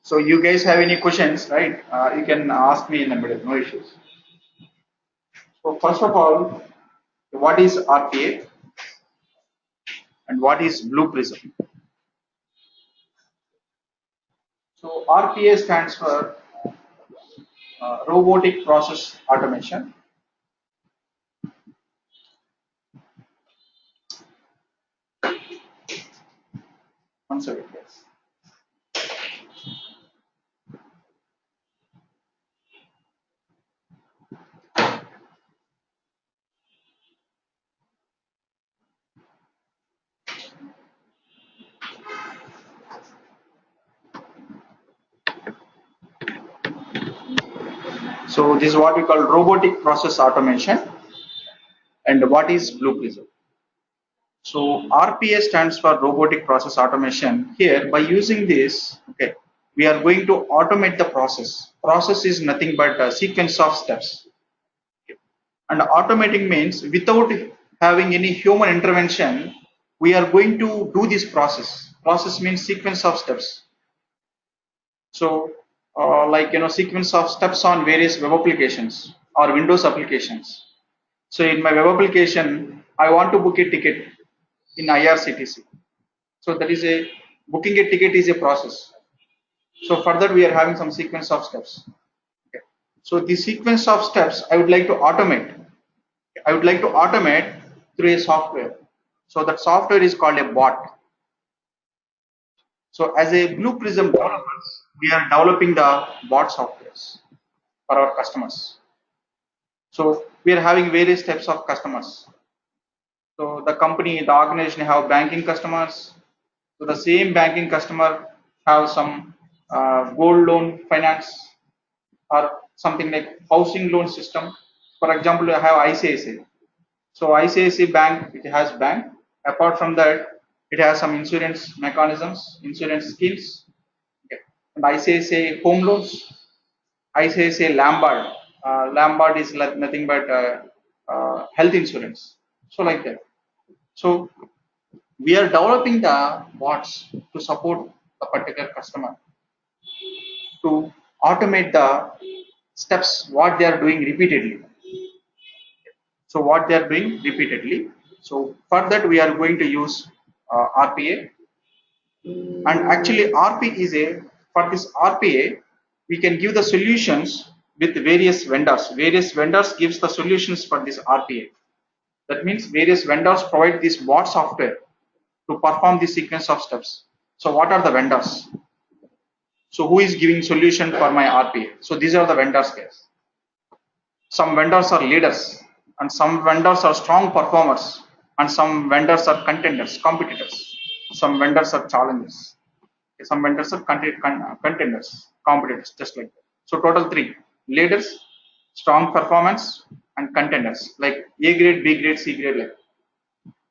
So you guys have any questions, right? You can ask me in the middle, no issues. So first of all, what is RPA and what is Blue Prism? So RPA stands for Robotic Process Automation. One second, please. So this is what we call robotic process automation. And what is Blue Prism? So RPA stands for robotic process automation. Here, by using this, okay, we are going to automate the process. Process is nothing but a sequence of steps. And automating means without having any human intervention, we are going to do this process. Process means sequence of steps. So, sequence of steps on various web applications or Windows applications. So, in my web application, I want to book a ticket in IRCTC. So that is a booking a ticket is a process. So for that we are having some sequence of steps. Okay. So the sequence of steps I would like to automate. I would like to automate through a software. So that software is called a bot. So as a Blue Prism developers, we are developing the bot softwares for our customers. So we are having various types of customers. So the company, the organization have banking customers. So the same banking customer have some gold loan finance or something like housing loan system. For example, I have ICICI. So ICICI Bank, it has bank. Apart from that, it has some insurance mechanisms, insurance schemes. Okay. And ICICI home loans, ICICI Lombard. Lombard is like nothing but health insurance. So like that. So we are developing the bots to support a particular customer to automate the steps what they are doing repeatedly. So what they are doing repeatedly. So for that we are going to use RPA, and actually RP is a for this RPA we can give the solutions with various vendors. Various vendors gives the solutions for this RPA. That means various vendors provide this bot software to perform the sequence of steps. So what are the vendors? So who is giving solution for my RPA? So these are the vendors guys. Some vendors are leaders and some vendors are strong performers and some vendors are contenders, competitors. Some vendors are challengers. Some vendors are contenders, competitors, just like that. So total three: leaders, strong performance, and contenders like A grade, B grade, C grade. Like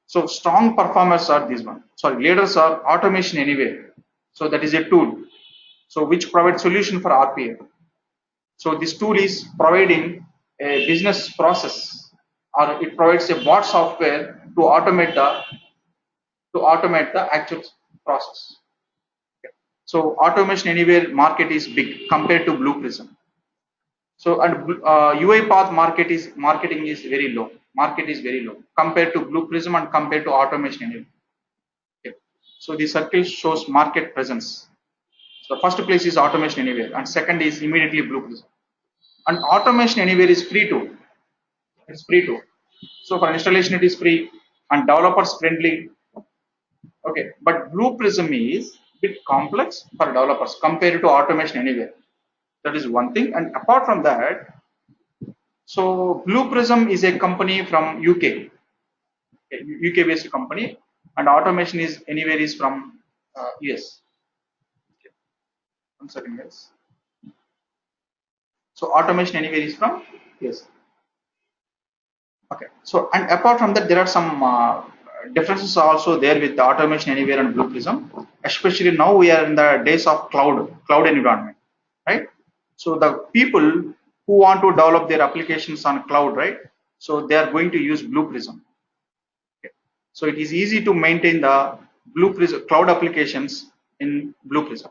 so, strong performers are these one. Sorry, leaders are automation anywhere. So that is a tool. So which provides solution for RPA. So this tool is providing a business process, or it provides a bot software to automate the actual process. Okay. So automation anywhere market is big compared to Blue Prism. So and UiPath marketing is very low. Market is very low compared to Blue Prism and compared to automation anywhere. Okay. So the circle shows market presence. So the first place is automation anywhere, and second is immediately Blue Prism. And automation anywhere is free too. It's free too. So for installation it is free and developers friendly. Okay, but Blue Prism is bit complex for developers compared to automation anywhere. That is one thing. And apart from that, so Blue Prism is a company from UK, okay, UK based company, and automation is anywhere is from US. Okay. One second, guys. So automation anywhere is from US. Okay. So and apart from that, there are some differences also there with the automation anywhere and Blue Prism. Especially now we are in the days of cloud environment, right? So the people who want to develop their applications on cloud, right? So they are going to use Blue Prism. Okay. So it is easy to maintain the Blue Prism cloud applications in Blue Prism.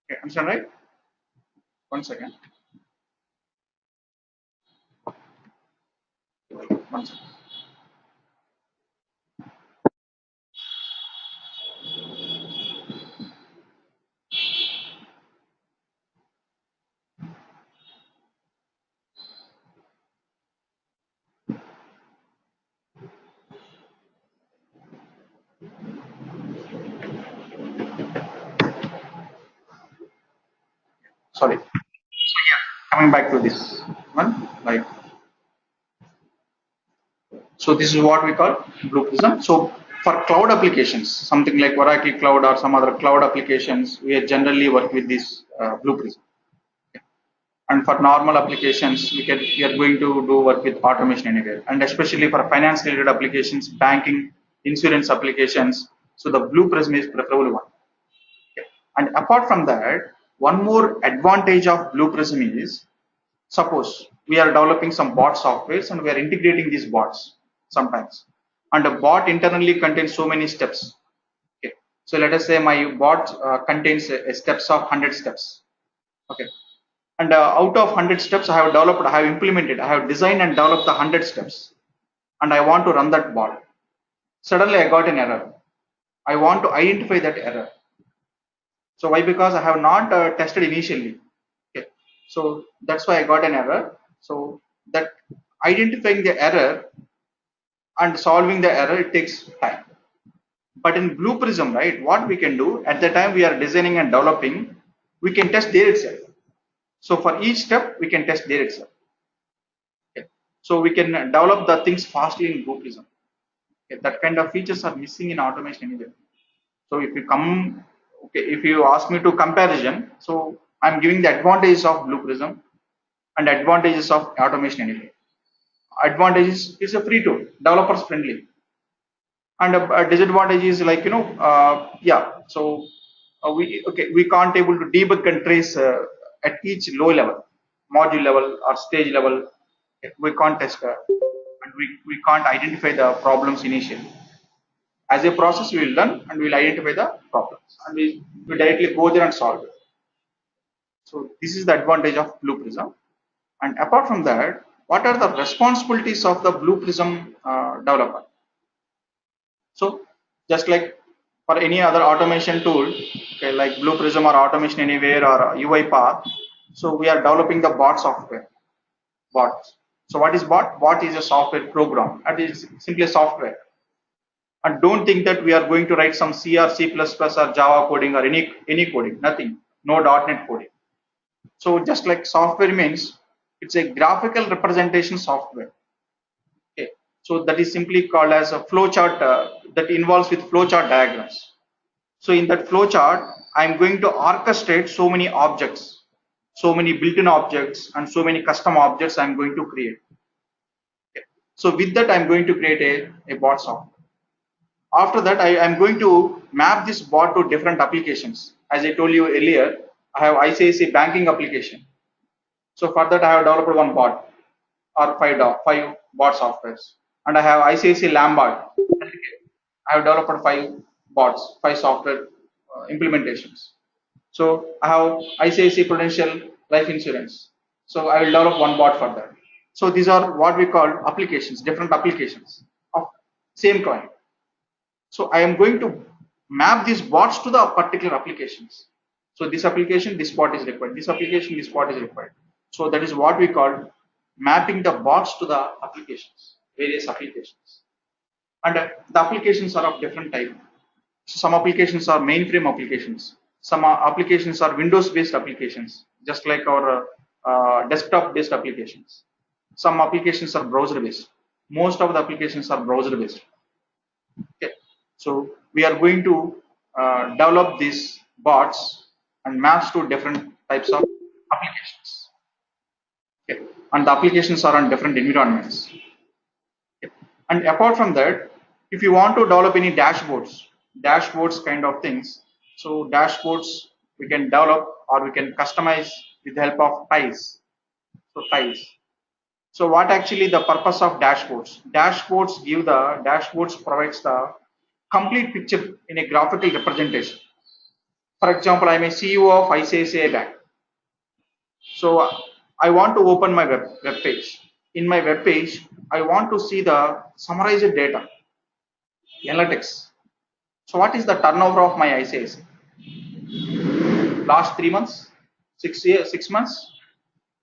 Okay, understand, right? One second. One second. Sorry. Coming back to this one, like, so this is what we call Blue Prism. So for cloud applications, something like Oracle Cloud or some other cloud applications, we are generally work with this Blue Prism. And for normal applications, we are going to do work with automation anywhere. And especially for finance related applications, banking, insurance applications, so the Blue Prism is preferable one. Okay. And apart from that, one more advantage of Blue Prism is, suppose we are developing some bot softwares and we are integrating these bots sometimes. And a bot internally contains so many steps. Okay. So let us say my bot contains a steps of 100 steps. Okay. And out of 100 steps, I have implemented, I have designed and developed the 100 steps. And I want to run that bot. Suddenly I got an error. I want to identify that error. So why? Because I have not tested initially. Okay. So that's why I got an error. So that identifying the error and solving the error, it takes time. But in Blue Prism, right, what we can do at the time we are designing and developing, we can test there itself. So for each step, we can test there itself. Okay. So we can develop the things fastly in Blue Prism. Okay. That kind of features are missing in automation anyway. So if you come, okay, if you ask me to comparison, so I'm giving the advantages of Blue Prism and advantages of automation anyway. Advantages is a free tool, developers friendly, and a disadvantage is like, yeah. So we can't able to debug and trace at each low level, module level or stage level. We can't test and we can't identify the problems initially. As a process we will learn and we'll identify the problems and we directly go there and solve it. So this is the advantage of Blue Prism. And apart from that, what are the responsibilities of the Blue Prism developer? So just like for any other automation tool, okay, like Blue Prism or Automation Anywhere or UiPath, so we are developing the bot software. Bots. So what is bot? Bot is a software program. That is simply software. And don't think that we are going to write some C or C++ or Java coding or any coding. Nothing. No .NET coding. So just like software means, it's a graphical representation software. Okay. So that is simply called as a flowchart that involves with flowchart diagrams. So in that flowchart, I'm going to orchestrate so many objects, so many built-in objects, and so many custom objects I'm going to create. Okay. So with that, I'm going to create a bot software. After that, I am going to map this bot to different applications. As I told you earlier, I have ICICI banking application. So for that, I have developed one bot or five bot softwares. And I have ICICI Lombard. I have developed five software implementations. So I have ICICI Prudential Life Insurance. So I will develop one bot for that. So these are what we call applications, different applications of same coin. So I am going to map these bots to the particular applications. So this application, this bot is required. This application, this bot is required. So that is what we call mapping the bots to the applications, various applications. And the applications are of different type. So some applications are mainframe applications. Some applications are Windows-based applications, just like our desktop-based applications. Some applications are browser-based. Most of the applications are browser-based. Okay. So we are going to develop these bots and maps to different types of applications. Okay. And the applications are on different environments. Okay. And apart from that, if you want to develop any dashboards kind of things, so dashboards we can develop or we can customize with the help of tiles. So tiles. So what actually the purpose of dashboards? Dashboards provides the complete picture in a graphical representation. For example, I'm a CEO of ICICI Bank. So I want to open my web page. In my web page, I want to see the summarized data, analytics. So what is the turnover of my ICICI? Last 3 months, 6 years, 6 months,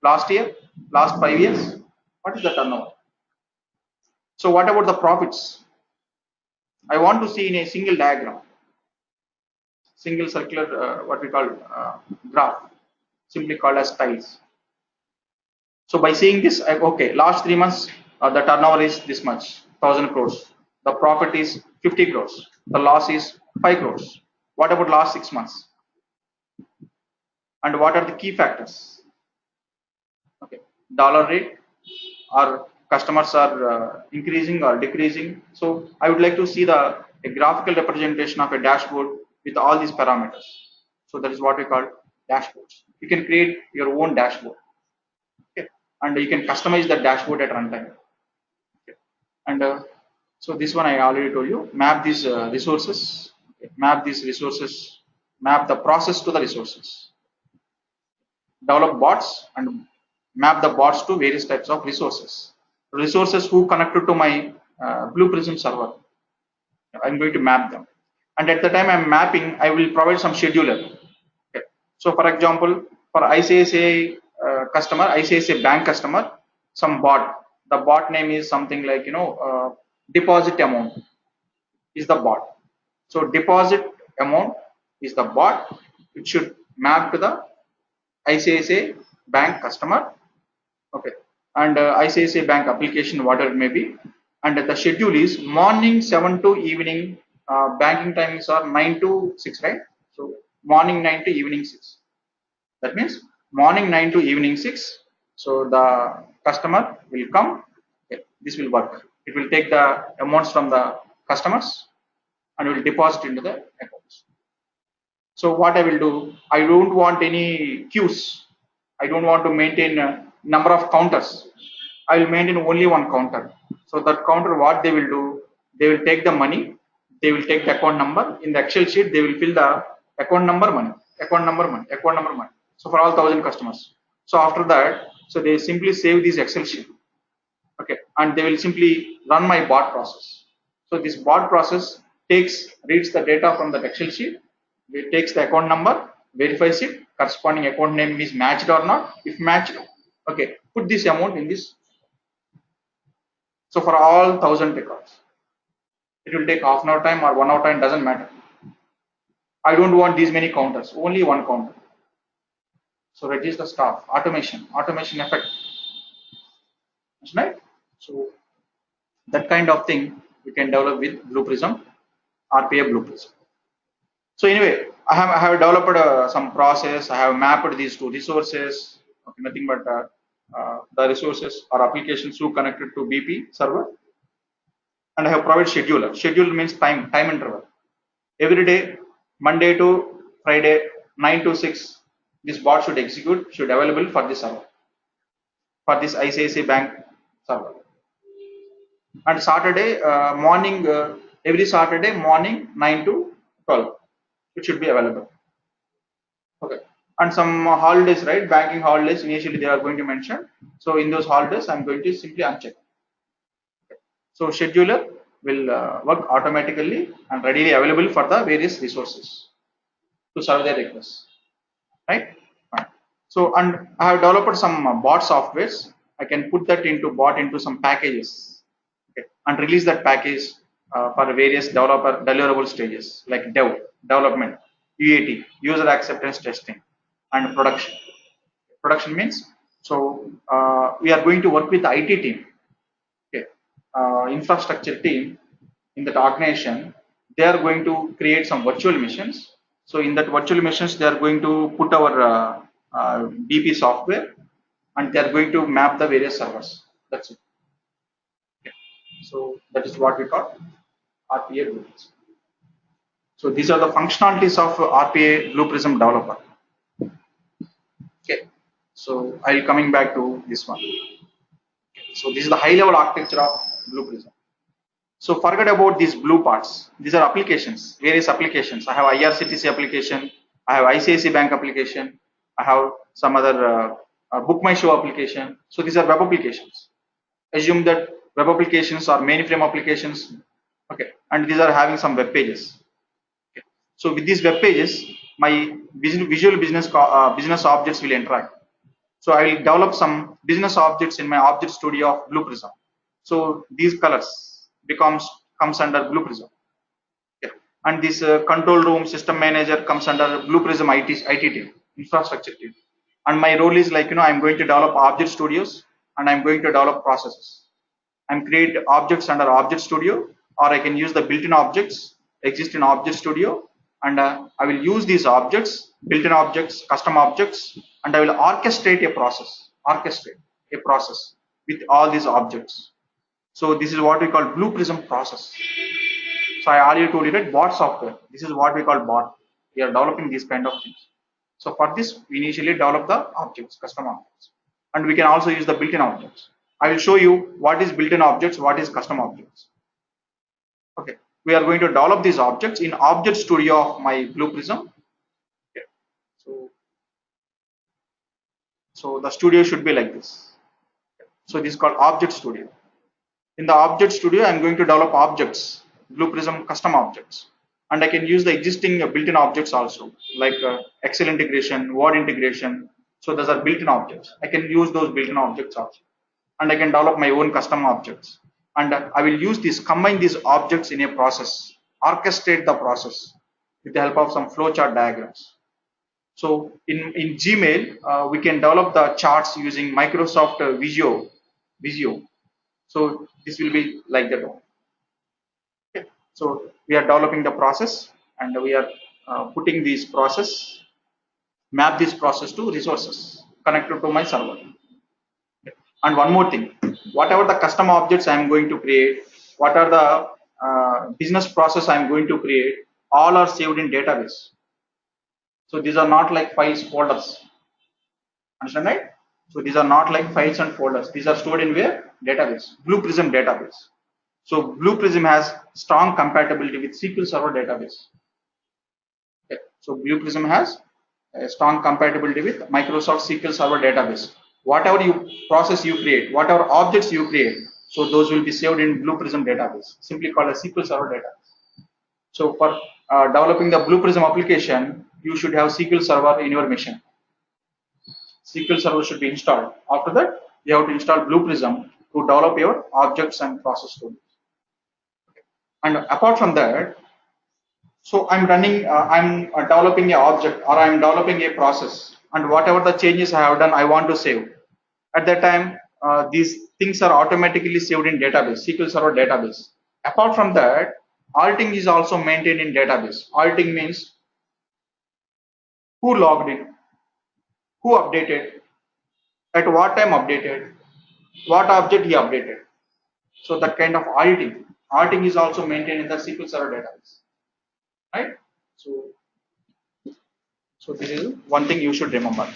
last year, last 5 years. What is the turnover? So what about the profits? I want to see in a single diagram, single circular, what we call graph, simply called as tiles. So by seeing this, okay, last 3 months, the turnover is this much, 1,000 crores. The profit is 50 crores. The loss is 5 crores. What about last 6 months? And what are the key factors? Okay, dollar rate, or customers are increasing or decreasing. So I would like to see a graphical representation of a dashboard with all these parameters. So that is what we call dashboards. You can create your own dashboard. Okay, and you can customize the dashboard at runtime. Okay. And so this one I already told you. Map these resources. Okay. Map these resources. Map the process to the resources. Develop bots and map the bots to various types of resources. Resources who connected to my Blue Prism server. I'm going to map them. And at the time I'm mapping, I will provide some scheduler. Okay. So for example, for ICICI customer, ICICI bank customer, some bot. The bot name is something like, deposit amount is the bot. So deposit amount is the bot. It should map to the ICICI bank customer. Okay. And ICICI bank application, whatever it may be. And the schedule is morning 7 to evening. Banking timings are 9 to 6, right? So morning 9 to evening 6. That means morning 9 to evening 6. So the customer will come. Okay, this will work. It will take the amounts from the customers and will deposit into the accounts. So what I will do, I don't want any queues. I don't want to maintain a number of counters. I will maintain only one counter. So that counter, what they will do, they will take the money, they will take the account number. In the Excel sheet, they will fill the account number money, account number money, account number money. So for all 1,000 customers. So after that, so they simply save this Excel sheet. Okay, and they will simply run my bot process. So this bot process reads the data from the Excel sheet, it takes the account number, verifies it, corresponding account name is matched or not. If matched, okay, put this amount in this. So for all 1,000 records, it will take half an hour time or 1 hour time, doesn't matter. I don't want these many counters, only one counter. So reduce the staff, automation effect, right? So that kind of thing we can develop with Blue Prism, Rpa-Blue Prism. So anyway, I have developed some process. I have mapped these two resources. Okay, nothing but the resources or applications who connected to BP server, and I have provided scheduler. Schedule means time interval. Every day, Monday to Friday, 9 to 6, this bot should execute, should available for this server, for this ICICI Bank server. And Saturday morning, every Saturday morning 9 to 12, it should be available. Okay. And some holidays, right? Banking holidays, initially they are going to mention. So in those holidays, I'm going to simply uncheck. Okay. So scheduler will work automatically and readily available for the various resources to serve their requests, right? Fine. So, and I have developed some bot softwares. I can put that into bot into some packages, okay, and release that package for various developer deliverable stages like development, UAT, user acceptance testing, and production. Production means, so we are going to work with the IT team, okay, infrastructure team in that organization. They are going to create some virtual machines. So in that virtual machines, they are going to put our BP software, and they are going to map the various servers. That's it. Okay. So that is what we call RPA Blue Prism. So these are the functionalities of RPA Blue Prism developer. Okay. So I will coming back to this one. So this is the high level architecture of Blue Prism. So forget about these blue parts. These are applications, various applications. I have IRCTC application, I have ICICI Bank application. I have some other Book My Show application. So these are web applications. Assume that web applications are mainframe applications. Okay, and these are having some web pages. Okay. So with these web pages, my visual business objects will interact. So I will develop some business objects in my object studio of Blue Prism. So these colors comes under Blue Prism. Yeah. And this control room system manager comes under Blue Prism IT team, infrastructure team. And my role is like, I'm going to develop object studios and I'm going to develop processes. I'm create objects under object studio, or I can use the built-in objects exist in object studio, and I will use these objects, built-in objects, custom objects, and I will orchestrate a process with all these objects. So this is what we call Blue Prism process. So I already told you that bot software. This is what we call bot. We are developing these kind of things. So for this, we initially develop the objects, custom objects, and we can also use the built-in objects. I will show you what is built-in objects, what is custom objects. Okay, we are going to develop these objects in Object Studio of my Blue Prism. Okay. So the studio should be like this. So this is called Object Studio. In the Object Studio, I'm going to develop objects, Blue Prism custom objects, and I can use the existing built-in objects also, like Excel integration, Word integration. So those are built-in objects. I can use those built-in objects also, and I can develop my own custom objects. And I will use this, combine these objects in a process, orchestrate the process with the help of some flowchart diagrams. So in Gmail, we can develop the charts using Microsoft Visio. So this will be like that one. Okay. So we are developing the process, and we are putting this process, map this process to resources connected to my server. Okay. And one more thing, whatever the custom objects I am going to create, what are the business process I am going to create, all are saved in database. So these are not like files, folders. Understand, right? So these are not like files and folders. These are stored in where? Database, Blue Prism database. So Blue Prism has strong compatibility with SQL Server database. Okay. So Blue Prism has a strong compatibility with Microsoft SQL Server database. Whatever process you create, whatever objects you create, so those will be saved in Blue Prism database, simply called a SQL Server database. So for developing the Blue Prism application, you should have SQL Server in your machine. SQL Server should be installed. After that, you have to install Blue Prism to develop your objects and process stories. And apart from that, so I'm developing an object, or I'm developing a process, and whatever the changes I have done, I want to save. At that time, these things are automatically saved in database, SQL Server database. Apart from that, alting is also maintained in database. Alting means who logged in, who updated, at what time updated, what object he updated. So that kind of alting is also maintained in the SQL Server database, right? So this is one thing you should remember.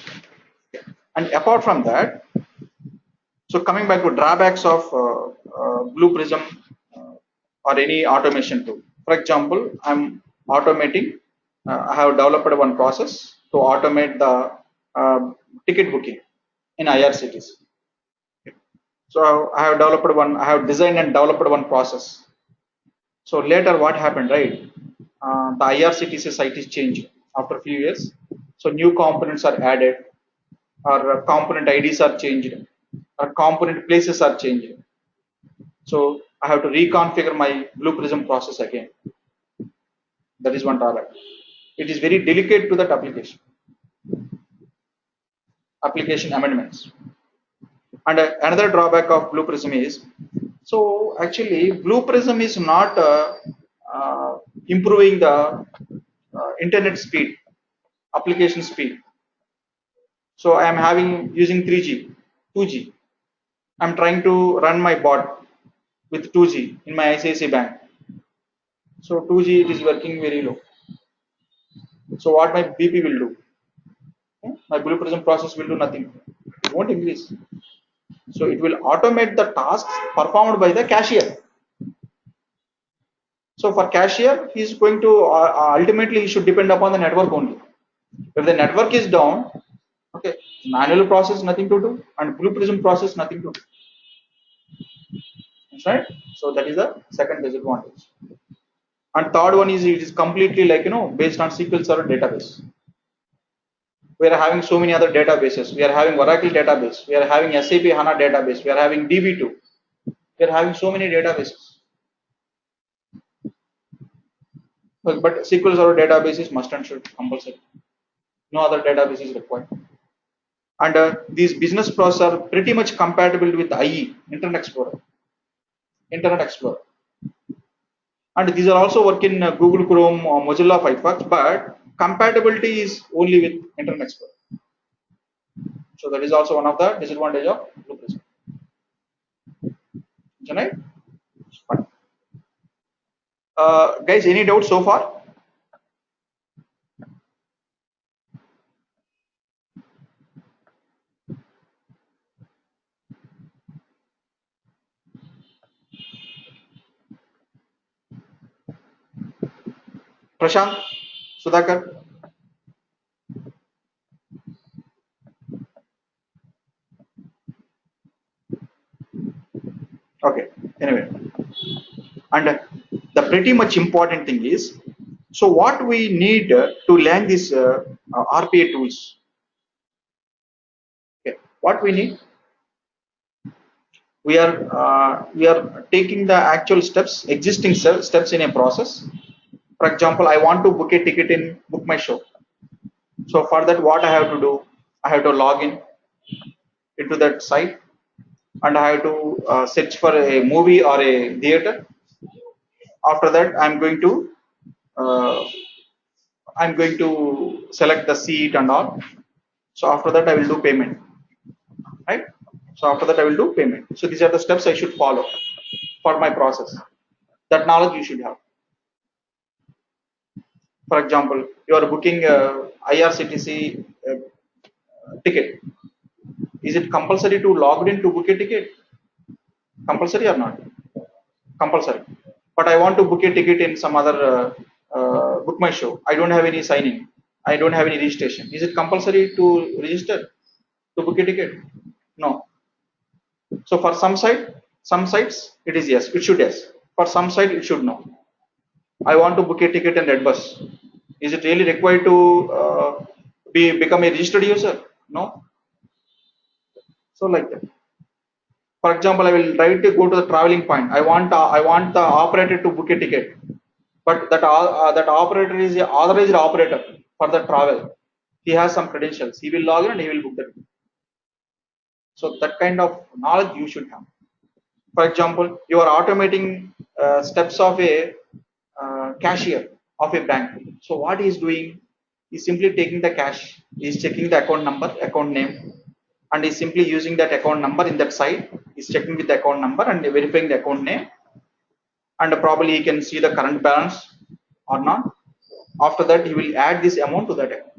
And apart from that, so coming back to drawbacks of Blue Prism or any automation tool. For example, I'm automating. I have developed one process to automate the ticket booking in IRCTC. So I have developed one. I have designed and developed one process. So later, what happened, right? The IRCTC site is changed after a few years. So new components are added, or component IDs are changed, or component places are changed. So I have to reconfigure my Blue Prism process again. That is one drawback. It is very delicate to that application amendments. And another drawback of Blue Prism is, so actually Blue Prism is not improving the internet speed, application speed. So I am using 3G, 2G. I'm trying to run my bot with 2G in my ICICI Bank. So 2G it is working very low. So what my BP will do? My Blue Prism process will do nothing. It won't increase. So it will automate the tasks performed by the cashier. So for cashier, he is going to ultimately he should depend upon the network only. If the network is down, okay, manual process nothing to do, and Blue Prism process nothing to do. That's right. So that is the second disadvantage. And third one is it is completely like based on SQL Server database. We are having so many other databases. We are having Oracle database. We are having SAP HANA database. We are having DB2. We are having so many databases. But SQL Server database is must and should compulsory. No other database is required. And these business processes are pretty much compatible with IE, Internet Explorer. Internet Explorer. And these are also work in Google Chrome or Mozilla Firefox, but compatibility is only with Internet Explorer. So that is also one of the disadvantage of Blue Prism. Right? Guys, any doubts so far? Prashant, Sudhakar? Okay, anyway. And the pretty much important thing is, so what we need to learn these RPA tools? Okay, what we need? We are taking the actual steps, existing steps in a process. For example, I want to book a ticket in Book My Show. So for that, what I have to do? I have to log in into that site, and I have to search for a movie or a theater. After that, uh, I'm going to select the seat and all. So after that, I will do payment, right? So after that, I will do payment. So these are the steps I should follow for my process. That knowledge you should have. For example, you are booking a IRCTC ticket. Is it compulsory to log in to book a ticket? Compulsory or not? Compulsory. But I want to book a ticket in some other Book My Show. I don't have any sign in. I don't have any registration. Is it compulsory to register to book a ticket? No. So for some sites it is yes. It should yes. For some site it should no. I want to book a ticket in Red Bus. Is it really required to become a registered user? No. So like that. For example, I will try to go to the traveling point. I want the operator to book a ticket, but that operator is a authorized operator for the travel. He has some credentials. He will log in and he will book the ticket. So that kind of knowledge you should have. For example, you are automating steps of a cashier of a bank. So what he is doing? He's simply taking the cash. He's checking the account number, account name, and he's simply using that account number in that site. He's checking with the account number and verifying the account name, and probably he can see the current balance or not. After that, he will add this amount to that account.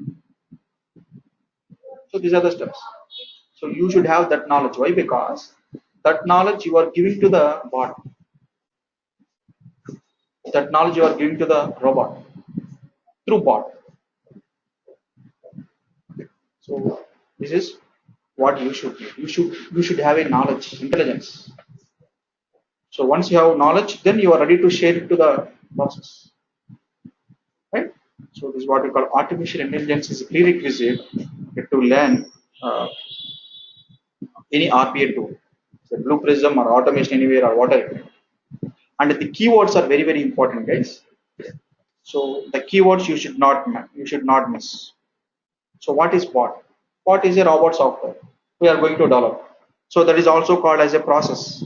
So these are the steps. So you should have that knowledge. Why? Because that knowledge you are giving to the bot. That knowledge you are giving to the robot through bot. So this is what you should do. You should have a knowledge, intelligence. So once you have knowledge, then you are ready to share it to the process, right? So this is what we call artificial intelligence is a prerequisite to learn any RPA tool, so Blue Prism or Automation Anywhere or whatever. And the keywords are very very important, guys. So the keywords you should not miss. So what is bot? Bot is a robot software we are going to develop. So that is also called as a process.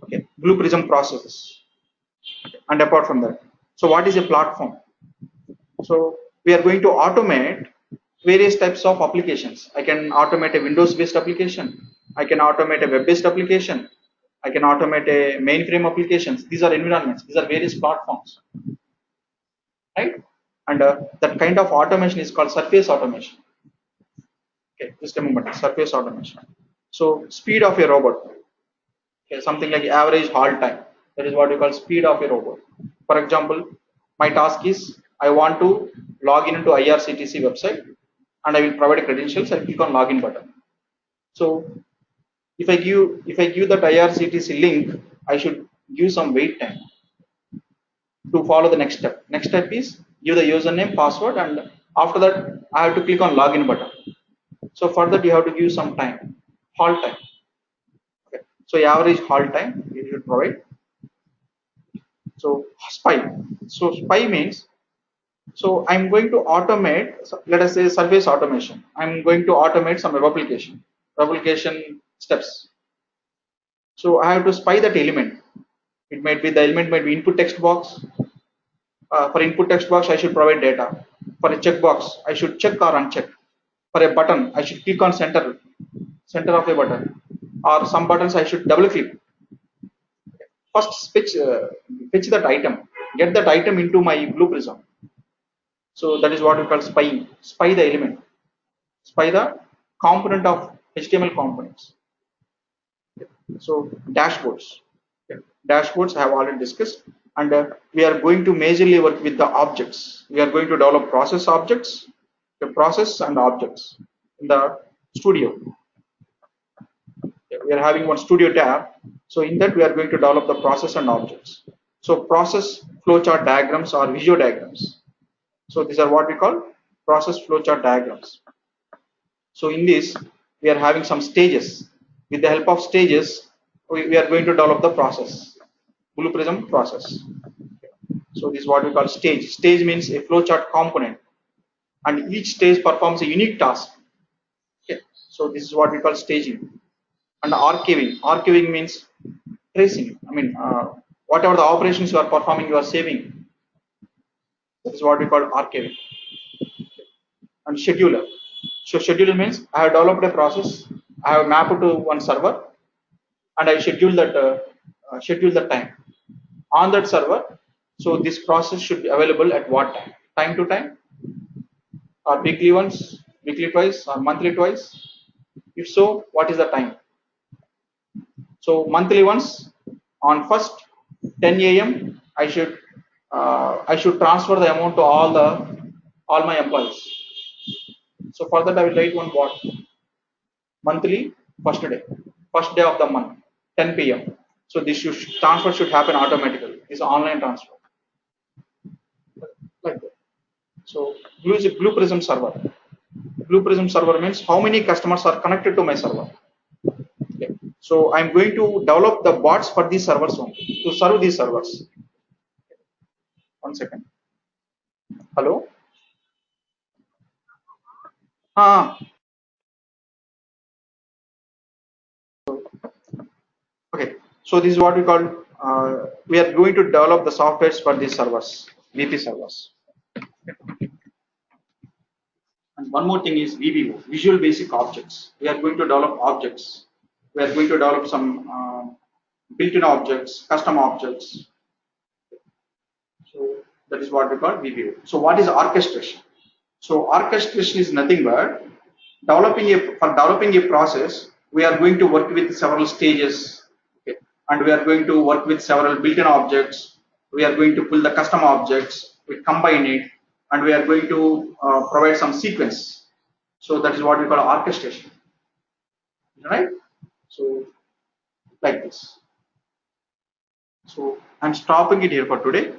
Okay, Blue Prism processes. And apart from that, so what is a platform? So we are going to automate various types of applications. I can automate a Windows based application. I can automate a web based application. I can automate a mainframe applications. These are environments. These are various platforms, right? And that kind of automation is called surface automation. Okay, just a moment. Surface automation. So speed of a robot. Okay, something like average halt time. That is what we call speed of a robot. For example, my task is I want to log in into IRCTC website and I will provide credentials. I click on login button. So if I give that IRCTC link, I should give some wait time to follow the next step. Next step is give the username, password, and after that I have to click on login button. So for that you have to give some time, halt time. Okay. So average halt time you should provide. So spy. So spy means, so I'm going to automate, so let us say service automation. I'm going to automate some web application steps. So I have to spy that element. It might be the element might be input text box. For input text box, I should provide data. For a checkbox, I should check or uncheck. For a button, I should click on center of a button. Or some buttons I should double click. First fetch that item, get that item into my Blue Prism. So that is what we call spying. Spy the element, spy the component of HTML components. So dashboards. Dashboards I have already discussed, and we are going to majorly work with the objects. We are going to develop process objects, the process and objects in the studio. We are having one studio tab. So in that we are going to develop the process and objects. So process flowchart diagrams or Visio diagrams. So these are what we call process flowchart diagrams. So in this we are having some stages. With the help of stages, we are going to develop the process, Blue Prism process. So this is what we call stage. Stage means a flowchart component, and each stage performs a unique task. Okay. So this is what we call staging. And archiving. Archiving means tracing. I mean, whatever the operations you are performing, you are saving. That is what we call archiving. And scheduler. So scheduler means I have developed a process, I have mapped to one server, and I schedule that time on that server. So this process should be available at what time? Time to time, or weekly once, weekly twice, or monthly twice. If so, what is the time? So monthly once, on first 10 a.m. I should transfer the amount to all my employees. So for that I will write one bot. Monthly first day of the month, 10 p.m. So this transfer should happen automatically. It's online transfer, like that. So Blue Prism server. Blue Prism server means how many customers are connected to my server. Okay. So I'm going to develop the bots for these servers only, to serve these servers. One second. Hello. Okay. So this is what we call. We are going to develop the softwares for these servers, VP servers. And one more thing is VBO, Visual Basic Objects. We are going to develop objects. We are going to develop some built-in objects, custom objects. So that is what we call VBO. So what is orchestration? So orchestration is nothing but for developing a process. We are going to work with several stages, okay, and we are going to work with several built-in objects. We are going to pull the custom objects, we combine it, and we are going to provide some sequence. So that is what we call orchestration, right? So like this. So I'm stopping it here for today.